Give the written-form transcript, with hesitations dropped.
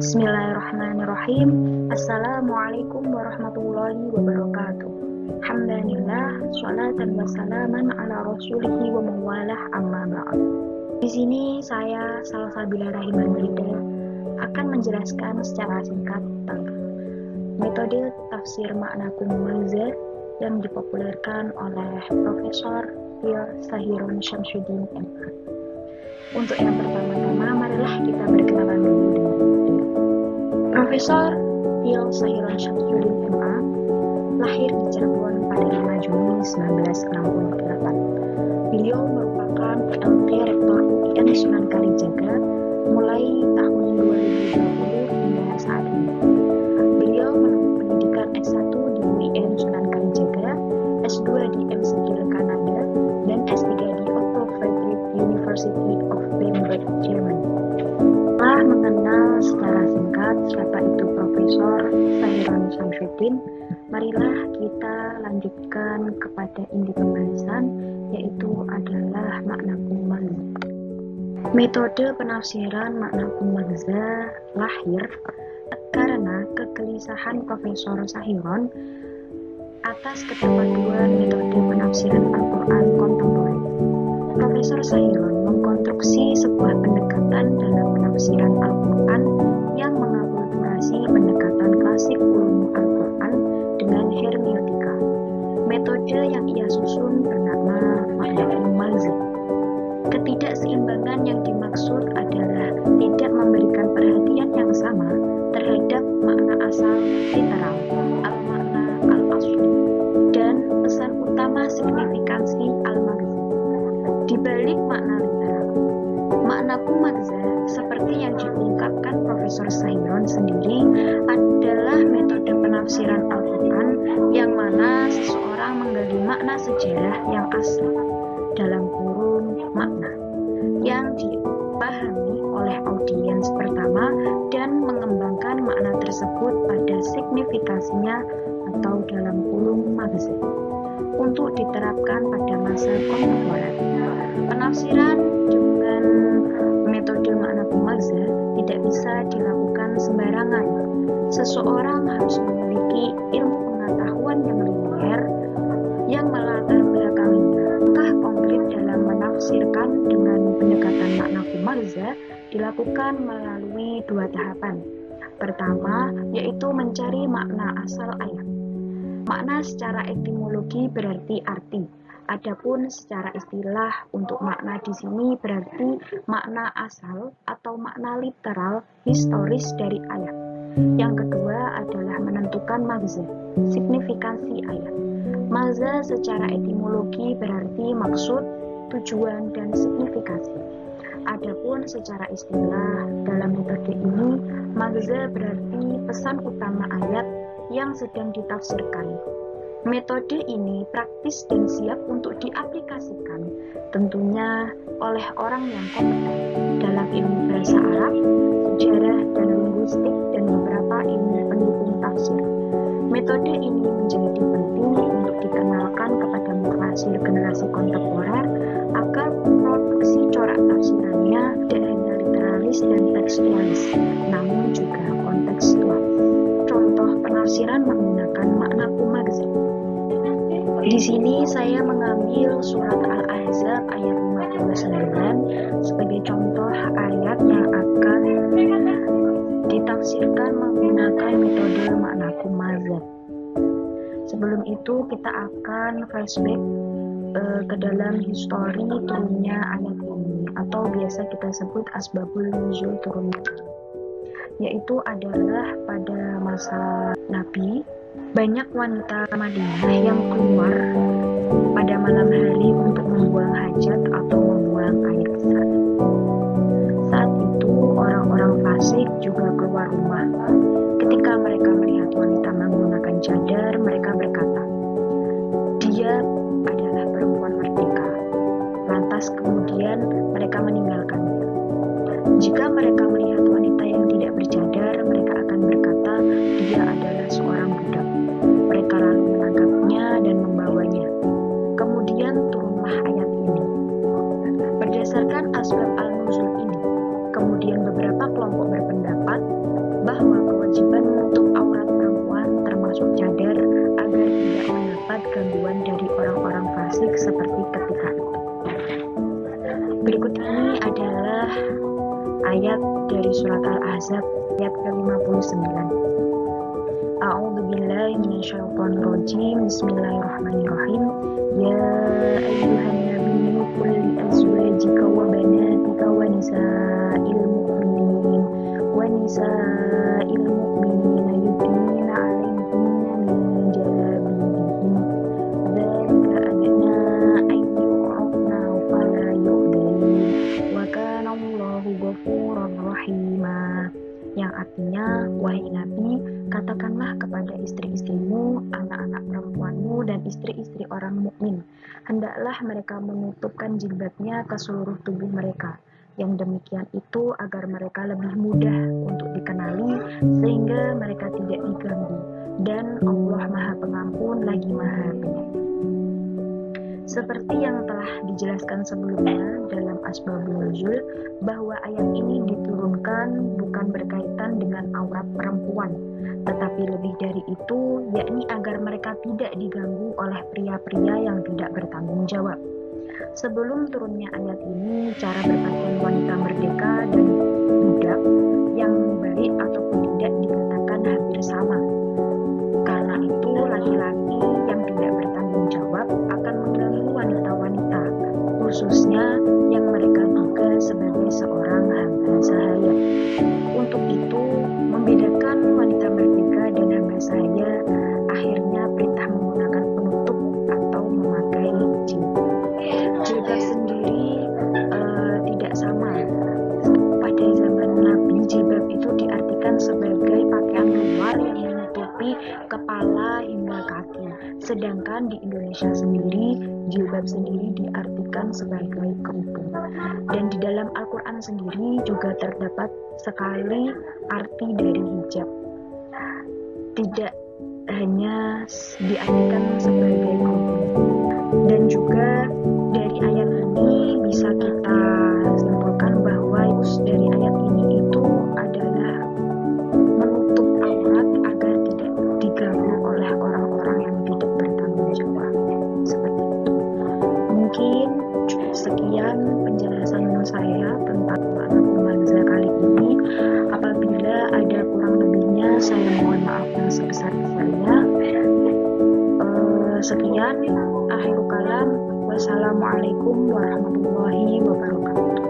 Bismillahirrahmanirrahim. Assalamualaikum warahmatullahi wabarakatuh. Alhamdulillah, sholatan wassalaman ala rasulihi wa mawalah amma ba'd. Di sini saya Salsabila Rahimahulida akan menjelaskan secara singkat tentang metode tafsir makna kumulza yang dipopulerkan oleh Profesor Phil Sahirun Syamsuddin MA. Untuk yang pertama-tama, marilah kita berkenalan dulu dengan Profesor Phil Sahirun Syamsuddin MA lahir di Cirebon pada 5 Juni 1968. Beliau merupakan PLT Rektor UIN Sunan Kalijaga mulai tahun 2020 hingga saat ini. Beliau menempuh pendidikan S1 di UIN Sunan Kalijaga, S2 di McGill Kanada, dan S3 di Otto Friedrich University of Bamberg, Jerman. Setelah mengenal secara singkat siapa itu Profesor Sahirun Syamsuddin, marilah kita lanjutkan kepada inti pembahasan, yaitu adalah makna kumulza. Metode penafsiran makna kumulza lahir karena kegelisahan Profesor Sahirun atas keterpaduan metode penafsiran Al-Quran kontemporer. Profesor Sahirun mengkonstruksi sebuah pendekatan dalam penafsiran Al-Quran yang mengakulturasi pendekatan klasik ulum Al-Quran dengan hermeneutika. Metode yang ia susun bernama makna kumulza. Ketidakseimbangan yang dimaksud adalah tidak memberikan perhatian yang sama terhadap makna asal literal, al-makna al-asli, dan pesan utama signifikansi al-maghzi. Di balik makna literal, makna kumulza seperti yang diungkapkan Profesor Sahirun sendiri adalah metode penafsiran Al-Quran yang mana seseorang menggali makna sejarah yang asli dalam kurun makna yang dipahami oleh audiens pertama dan mengembangkan makna tersebut pada signifikasinya atau dalam kurung maghzi untuk diterapkan pada masa kontemporer. Penafsiran dengan metode makna kumulza tidak bisa dilakukan sembarangan. Seseorang harus memiliki ilmu pengetahuan yang linier yang melatar belakanginya. Langkah konkret dalam menafsirkan dengan pendekatan makna kumulza dilakukan melalui dua tahapan. Pertama, yaitu mencari makna asal ayat. Makna secara etimologi berarti arti. Adapun secara istilah untuk makna di sini berarti makna asal atau makna literal historis dari ayat. Yang kedua adalah menentukan maghzi, signifikansi ayat. Maghza secara etimologi berarti maksud, tujuan, dan signifikasi. Adapun secara istilah dalam metode ini, maghza berarti pesan utama ayat yang sedang ditafsirkan. Metode ini praktis dan siap untuk diaplikasikan tentunya oleh orang yang kompeten dalam ilmu bahasa Arab, sejarah dan linguistik, dan beberapa ilmu pendukung tafsir. Metode ini menjadi penting untuk dikenalkan kepada mufasir generasi kontemporer agar produksi corak tafsirannya tidak hanya literalis dan tekstualis, namun juga kontekstual. Contoh penafsiran menggunakan makna kumulza. Di sini saya mengambil surat Al-Ahzab ayat 59 sebagai contoh ayat yang akan ditafsirkan menggunakan metode makna kumulza. Sebelum itu kita akan flashback ke dalam histori turunnya ayat ini, atau biasa kita sebut asbabul nuzul turunnya, yaitu adalah pada masa Nabi. Banyak wanita Madinah yang keluar pada malam hari untuk membuang hajat atau membuang air besar. Saat itu orang-orang fasik juga keluar rumah. Ketika mereka melihat wanita menggunakan cadar, mereka berkata, "Dia adalah perempuan merdeka." Lantas kemudian mereka meninggalkannya. Jika mereka melihat wanita yang tidak bercadar, mereka akan berkata, "Dia adalah seorang budak." Mereka lalu menangkapnya dan membawanya. Kemudian turunlah ayat ini. Berdasarkan asbab al-nuzul ini, kemudian beberapa kelompok berpendapat ayat dari surat Al-Ahzab ayat ke-59. A'udzubillahi minasyaitonirrajim. Bismillahirrahmanirrahim. Ya ayyuhan nabiyyu qul li azwajika wa banatika wa nisa'il mu'minina yudnina 'alaihinna min jalabibihin dzalika adna an yu'rafna fala yu'dain wa kana Allahu ghafuran rahima. Yang artinya, wahai Nabi, katakanlah kepada istri-istrimu, anak-anak perempuanmu, dan istri-istri orang mukmin, hendaklah mereka menutupkan jilbabnya ke seluruh tubuh mereka. Yang demikian itu agar mereka lebih mudah untuk dikenali, sehingga mereka tidak diganggu. Dan Allah Maha Pengampun lagi Maha Penyayang. Seperti yang telah dijelaskan sebelumnya dalam Asbabun Nuzul, bahwa ayat ini diturunkan bukan berkaitan dengan aurat perempuan, tetapi lebih dari itu, yakni agar mereka tidak diganggu oleh pria-pria yang tidak bertanggung jawab. Sebelum turunnya ayat ini, cara berpakaian wanita merdeka dan budak yang baik ataupun tidak dikatakan hampir sama. Karena itu, laki-laki yang tidak bertanggung jawab akan mengganggu wanita-wanita, khususnya yang mereka duga sebagai seorang hamba sahaya. Untuk itu, membedakan wanita merdeka dan hamba sahaya, akhirnya perintah menggunakan penutup atau memakai jilbab. Jilbab sendiri tidak sama. Pada zaman Nabi, jilbab itu diartikan sebagai pakaian luar yang menutupi kepala hingga kaki. Sedangkan di Indonesia sendiri, jilbab sendiri diartikan sebagai kerudung. Dan di dalam Al-Quran sendiri juga terdapat sekali arti dari hijab. Tidak hanya diartikan sebagai kerudung. Dan juga dari ayat ini bisa kita simpulkan bahwa dari ayat ini itu adalah menutup aurat agar tidak diganggu oleh orang-orang yang tidak bertanggung jawab. Seperti itu. Mungkin sekian penjelasan saya tentang makna pembahasan kali ini. Apabila ada kurang lebihnya, saya mohon maaf yang sebesar-besarnya. Sekian, akhirul kalam. Wassalamualaikum warahmatullahi wabarakatuh.